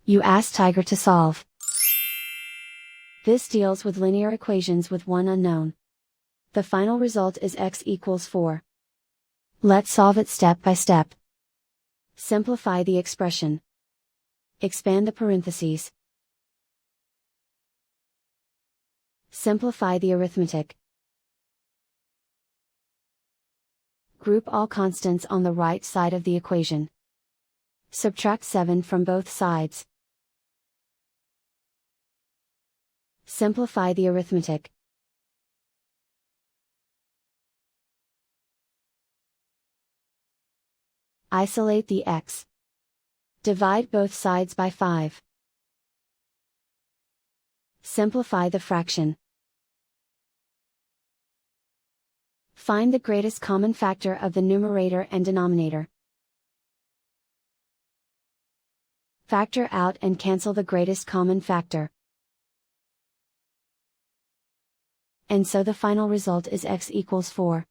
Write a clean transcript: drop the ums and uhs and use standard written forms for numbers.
You ask Tiger to solve. This deals with linear equations with one unknown. The final result is x equals 4. Let's solve it step by step. Simplify the expression. Expand the parentheses. Simplify the arithmetic. Group all constants on the right side of the equation. Subtract 7 from both sides. Simplify the arithmetic. Isolate the x. Divide both sides by 5. Simplify the fraction. Find the greatest common factor of the numerator and denominator. Factor out and cancel the greatest common factor. And so the final result is x equals 4.